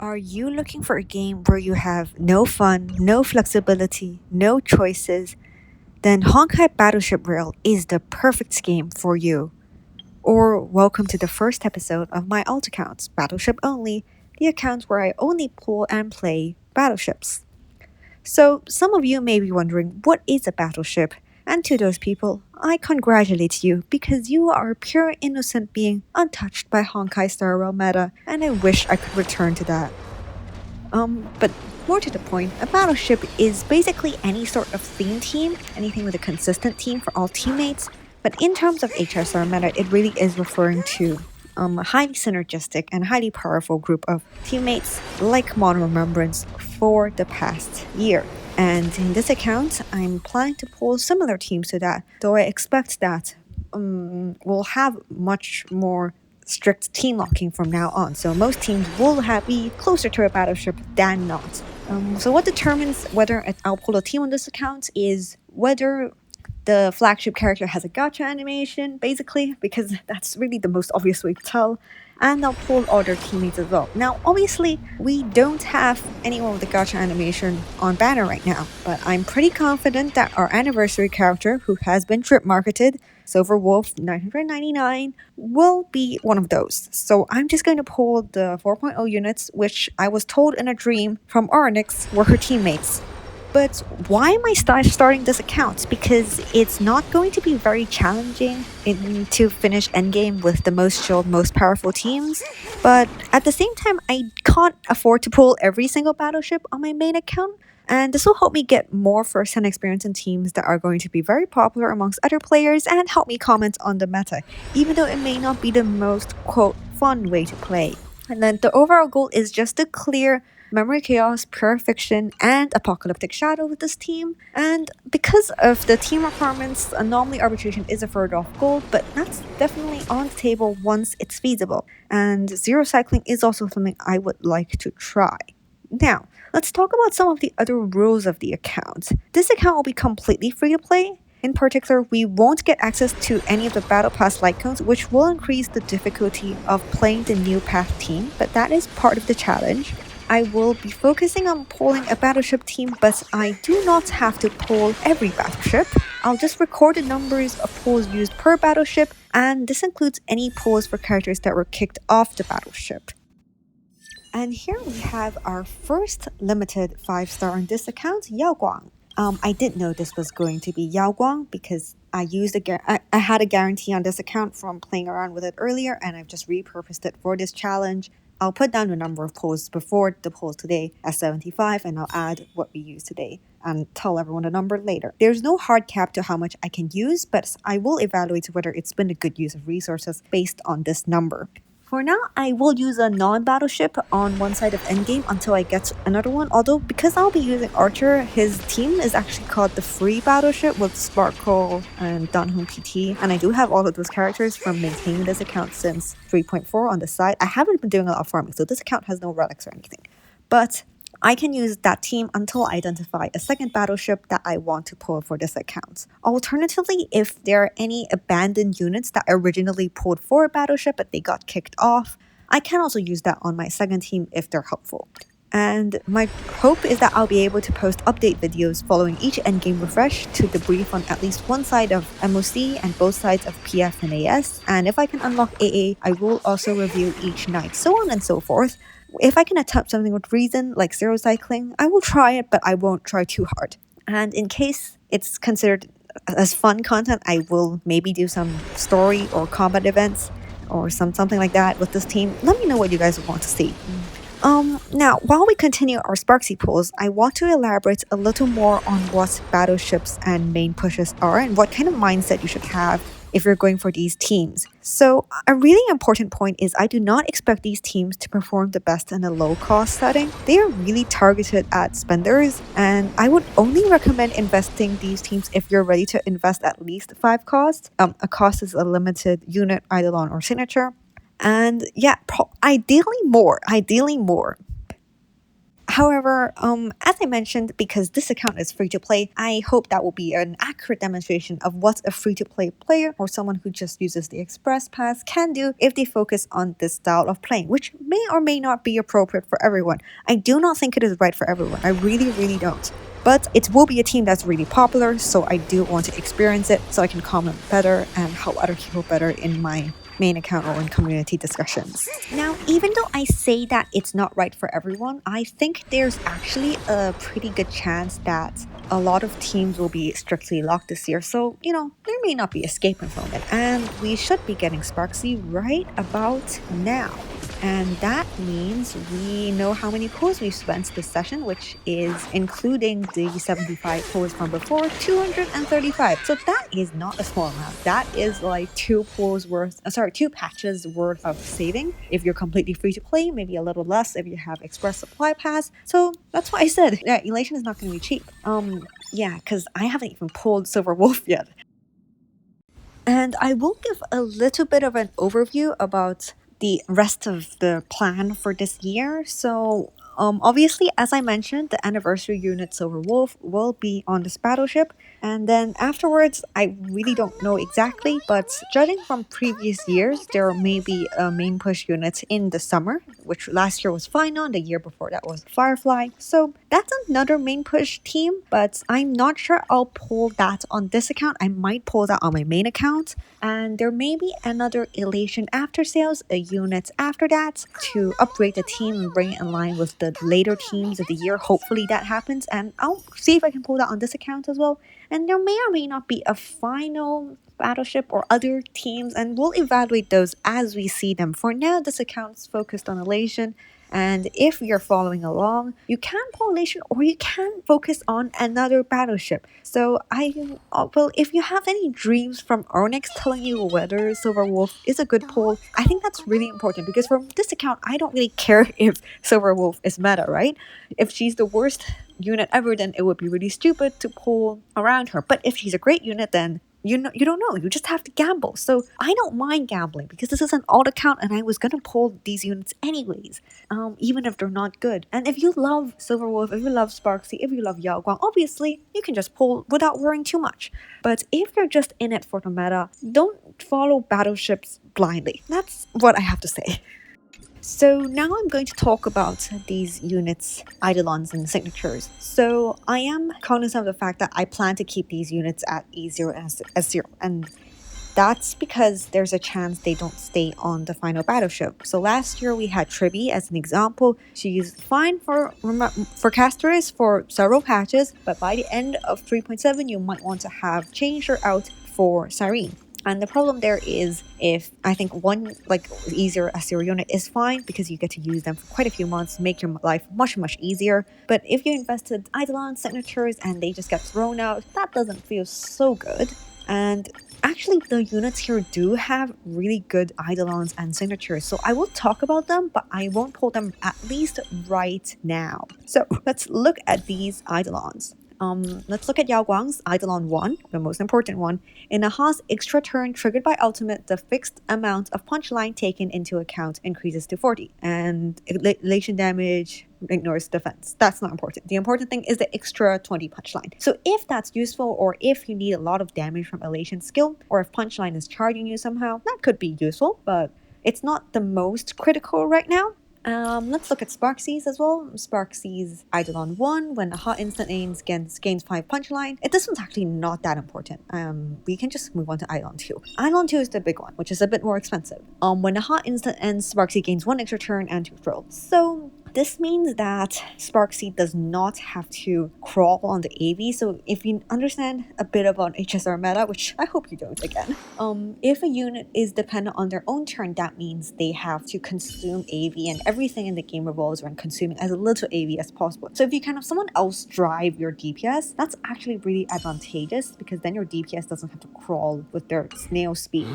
Are you looking for a game where you have no fun, no flexibility, no choices? Then Honkai Battleship Rail is the perfect game for you. Or welcome to the first episode of my alt accounts, Battleship Only, the accounts where I only pull and play battleships. So, some of you may be wondering, what is a battleship? And to those people, I congratulate you because you are a pure innocent being untouched by Honkai Star Rail meta, and I wish I could return to that. But more to the point, a battleship is basically any sort of theme team, anything with a consistent team for all teammates. But in terms of HSR meta, it really is referring to a highly synergistic and highly powerful group of teammates like Modern Remembrance for the past year. And in this account, I'm planning to pull similar teams to that, though I expect that we'll have much more strict team locking from now on. So most teams will be closer to a battleship than not. So what determines whether I'll pull a team on this account is whether the flagship character has a gacha animation, basically, because that's really the most obvious way to tell. And I'll pull other teammates as well. Now, obviously, we don't have anyone with a gacha animation on banner right now, but I'm pretty confident that our anniversary character, who has been trip marketed, Silver Wolf 999, will be one of those. So I'm just going to pull the 4.0 units, which I was told in a dream from Oronyx were her teammates. But why am I starting this account? Because it's not going to be very challenging to finish endgame with the most chilled, most powerful teams. But at the same time, I can't afford to pull every single battleship on my main account. And this will help me get more first-hand experience in teams that are going to be very popular amongst other players and help me comment on the meta, even though it may not be the most, quote, fun way to play. And then the overall goal is just to clear Memory Chaos, Pure Fiction, and Apocalyptic Shadow with this team. And because of the team requirements, Anomaly Arbitration is a third off goal, but that's definitely on the table once it's feasible. And Zero Cycling is also something I would like to try. Now, let's talk about some of the other rules of the account. This account will be completely free to play. In particular, we won't get access to any of the Battle Pass light cones, which will increase the difficulty of playing the new path team, but that is part of the challenge. I will be focusing on pulling a battleship team, but I do not have to pull every battleship. I'll just record the numbers of pulls used per battleship, and this includes any pulls for characters that were kicked off the battleship. And here we have our first limited 5-star on this account, Yaoguang. I did know this was going to be Yaoguang because I had a guarantee on this account from playing around with it earlier, and I've just repurposed it for this challenge. I'll put down the number of polls before the polls today as 75, and I'll add what we use today and tell everyone the number later. There's no hard cap to how much I can use, but I will evaluate whether it's been a good use of resources based on this number. For now, I will use a non-battleship on one side of endgame until I get another one, although because I'll be using Archer, his team is actually called the Free Battleship with Sparkle and Danhong PT, and I do have all of those characters from maintaining this account since 3.4 on the side. I haven't been doing a lot of farming, so this account has no relics or anything. But I can use that team until I identify a second battleship that I want to pull for this account. Alternatively, if there are any abandoned units that originally pulled for a battleship but they got kicked off, I can also use that on my second team if they're helpful. And my hope is that I'll be able to post update videos following each endgame refresh to debrief on at least one side of MOC and both sides of PF and AS. And if I can unlock AA, I will also review each night, so on and so forth. If I can attempt something with reason, like Zero Cycling, I will try it, but I won't try too hard. And in case it's considered as fun content, I will maybe do some story or combat events or something like that with this team. Let me know what you guys want to see. Now, while we continue our Sparxie pulls, I want to elaborate a little more on what battleships and main pushes are and what kind of mindset you should have if you're going for these teams. So, a really important point is I do not expect these teams to perform the best in a low-cost setting. They are really targeted at spenders, and I would only recommend investing these teams if you're ready to invest at least 5 costs. A cost is a limited unit, Eidolon, or signature. And yeah, ideally more. However, as I mentioned, because this account is free to play, I hope that will be an accurate demonstration of what a free to play player or someone who just uses the Express Pass can do if they focus on this style of playing, which may or may not be appropriate for everyone. I do not think it is right for everyone. I really, really don't. But it will be a team that's really popular, so I do want to experience it so I can comment better and help other people better in my main account or in community discussions. Now, even though I say that it's not right for everyone, I think there's actually a pretty good chance that a lot of teams will be strictly locked this year, so, there may not be escaping from it. And we should be getting Sparxie right about now. And that means we know how many pulls we've spent this session, which is including the 75 pulls from before, 235. So that is not a small amount. That is like 2 patches worth of saving. If you're completely free to play, maybe a little less if you have Express Supply Pass. So that's why I said, yeah, Elation is not going to be cheap. Yeah, because I haven't even pulled Silver Wolf yet. And I will give a little bit of an overview about the rest of the plan for this year. So, obviously, as I mentioned, the anniversary unit Silver Wolf will be on this battleship. And then afterwards, I really don't know exactly, but judging from previous years, there may be a main push unit in the summer, which last year was Final, the year before that was Firefly. So that's another main push team, but I'm not sure I'll pull that on this account. I might pull that on my main account. And there may be another Elation after sales, a unit after that, to upgrade the team and bring it in line with the later teams of the year. Hopefully that happens, and I'll see if I can pull that on this account as well. And there may or may not be a final Battleship or other teams, and we'll evaluate those as we see them. For now, this account's focused on Elation, and if you're following along, you can pull Elation or you can focus on another Battleship. So if you have any dreams from Oronyx telling you whether Silver Wolf is a good pull, I think that's really important, because from this account, I don't really care if Silver Wolf is meta, right? If she's the worst unit ever, then it would be really stupid to pull around her. But if she's a great unit, then you don't know. You just have to gamble. So I don't mind gambling, because this is an alt account and I was gonna pull these units anyways, even if they're not good. And if you love Silver Wolf, if you love Sparxie, if you love Yaoguang, obviously you can just pull without worrying too much. But if you're just in it for the meta, don't follow battleships blindly. That's what I have to say. So now I'm going to talk about these units, Eidolons and signatures. So I am cognizant of the fact that I plan to keep these units at E0 and S0, and that's because there's a chance they don't stay on the final battleship. So last year we had Tribby as an example. She's fine for casters for several patches, but by the end of 3.7 you might want to have changed her out for Cyrene. And the problem there is, if I think one easier S0 unit is fine because you get to use them for quite a few months, make your life much, much easier. But if you invested Eidolon signatures and they just get thrown out, that doesn't feel so good. And actually, the units here do have really good Eidolons and signatures, so I will talk about them, but I won't pull them at least right now. So let's look at these Eidolons. Let's look at Yaoguang's Eidolon 1, the most important one. In a Haas extra turn triggered by ultimate, the fixed amount of punchline taken into account increases to 40, and elation damage ignores defense. That's not important. The important thing is the extra 20 punchline. So if that's useful, or if you need a lot of damage from elation skill, or if punchline is charging you somehow, that could be useful, but it's not the most critical right now. Let's look at Sparxie's as well. Sparxie's Eidolon 1, when a hot instant gains 5 punchline. This one's actually not that important. We can just move on to Eidolon 2. Eidolon 2 is the big one, which is a bit more expensive. When a hot instant ends, Sparxie gains 1 extra turn and 2 throw. So this means that Sparxie does not have to crawl on the AV. So if you understand a bit about HSR meta, which I hope you don't again, if a unit is dependent on their own turn, that means they have to consume AV, and everything in the game revolves around consuming as little AV as possible. So if you can have someone else drive your DPS, that's actually really advantageous, because then your DPS doesn't have to crawl with their snail speed.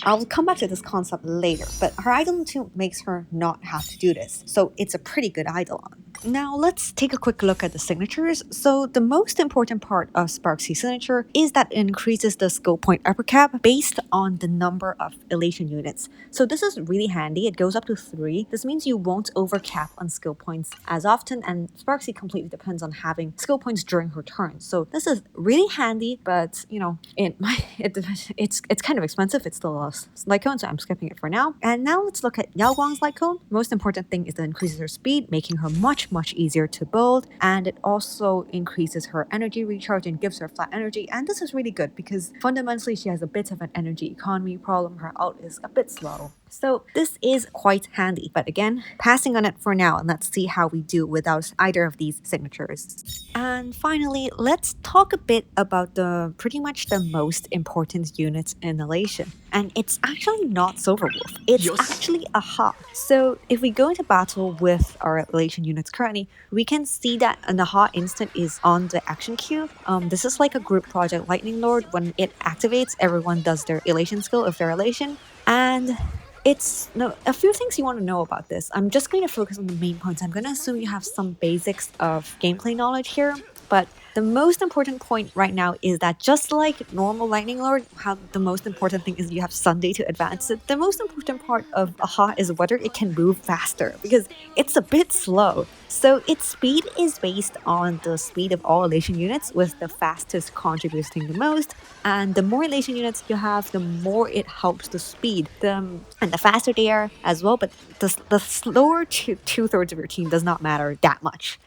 I'll come back to this concept later, but her Eidolon 2 makes her not have to do this, so it's a pretty good Eidolon. Now let's take a quick look at the signatures. So the most important part of Sparxie's signature is that it increases the skill point upper cap based on the number of elation units. So this is really handy. It goes up to 3. This means you won't overcap on skill points as often, and Sparxie completely depends on having skill points during her turn. So this is really handy, but it's kind of expensive. It's still a light cone, so I'm skipping it for now. And now let's look at Yaoguang's light cone. Most important thing is that it increases her speed, making her much easier to build, and it also increases her energy recharge and gives her flat energy. And this is really good because fundamentally she has a bit of an energy economy problem. Her out is a bit slow. So this is quite handy, but again, passing on it for now, and let's see how we do without either of these signatures. And finally, let's talk a bit about the pretty much the most important units in Elation. And it's actually not Silverwolf, it's actually a Ha. So if we go into battle with our Elation units currently, we can see that an Ha instant is on the action queue. This is like a group project Lightning Lord. When it activates, everyone does their Elation skill if they're Elation. And a few things you want to know about this. I'm just going to focus on the main points. I'm going to assume you have some basics of gameplay knowledge here, but the most important point right now is that just like normal Lightning Lord, how the most important thing is you have Sunday to advance it, the most important part of Aha is whether it can move faster, because it's a bit slow. So its speed is based on the speed of all elation units, with the fastest contributing the most, and the more elation units you have, the more it helps the speed. And the faster they are as well, but the slower two-thirds of your team does not matter that much.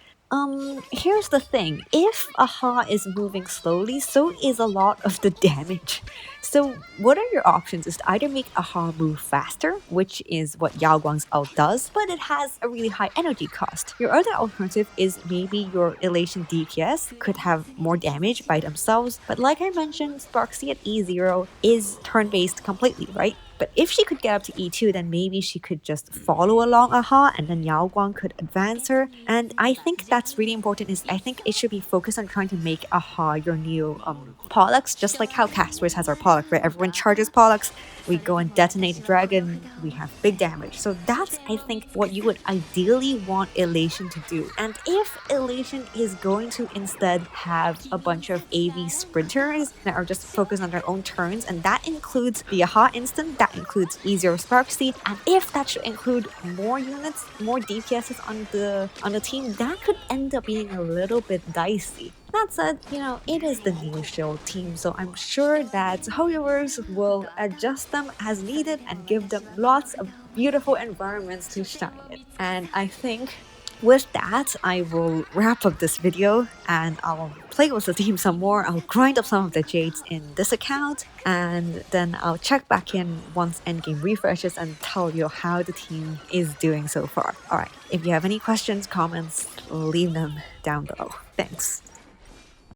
Here's the thing. If Aha is moving slowly, so is a lot of the damage. So what are your options? Is to either make Aha move faster, which is what Yaoguang's ult does, but it has a really high energy cost. Your other alternative is maybe your Elation DPS could have more damage by themselves, but like I mentioned, Sparxie at E0 is turn-based completely, right? But if she could get up to E2, then maybe she could just follow along Aha, and then Yaoguang could advance her. And I think that's really important. I think it should be focused on trying to make Aha your new Pollux, just like how Castaway has our Pollux, right? Everyone charges Pollux, we go and detonate the dragon, we have big damage. So that's, I think, what you would ideally want Elation to do. And if Elation is going to instead have a bunch of AV sprinters that are just focused on their own turns, and that includes the Aha instant, that includes easier Sparxie, and if that should include more units, more DPSs on the team, that could end up being a little bit dicey. That said, it is the new Shield team, so I'm sure that Hoyoverse will adjust them as needed and give them lots of beautiful environments to shine in. And I think with that, I will wrap up this video and I'll play with the team some more. I'll grind up some of the jades in this account, and then I'll check back in once endgame refreshes and tell you how the team is doing so far. Alright, if you have any questions, comments, leave them down below. Thanks.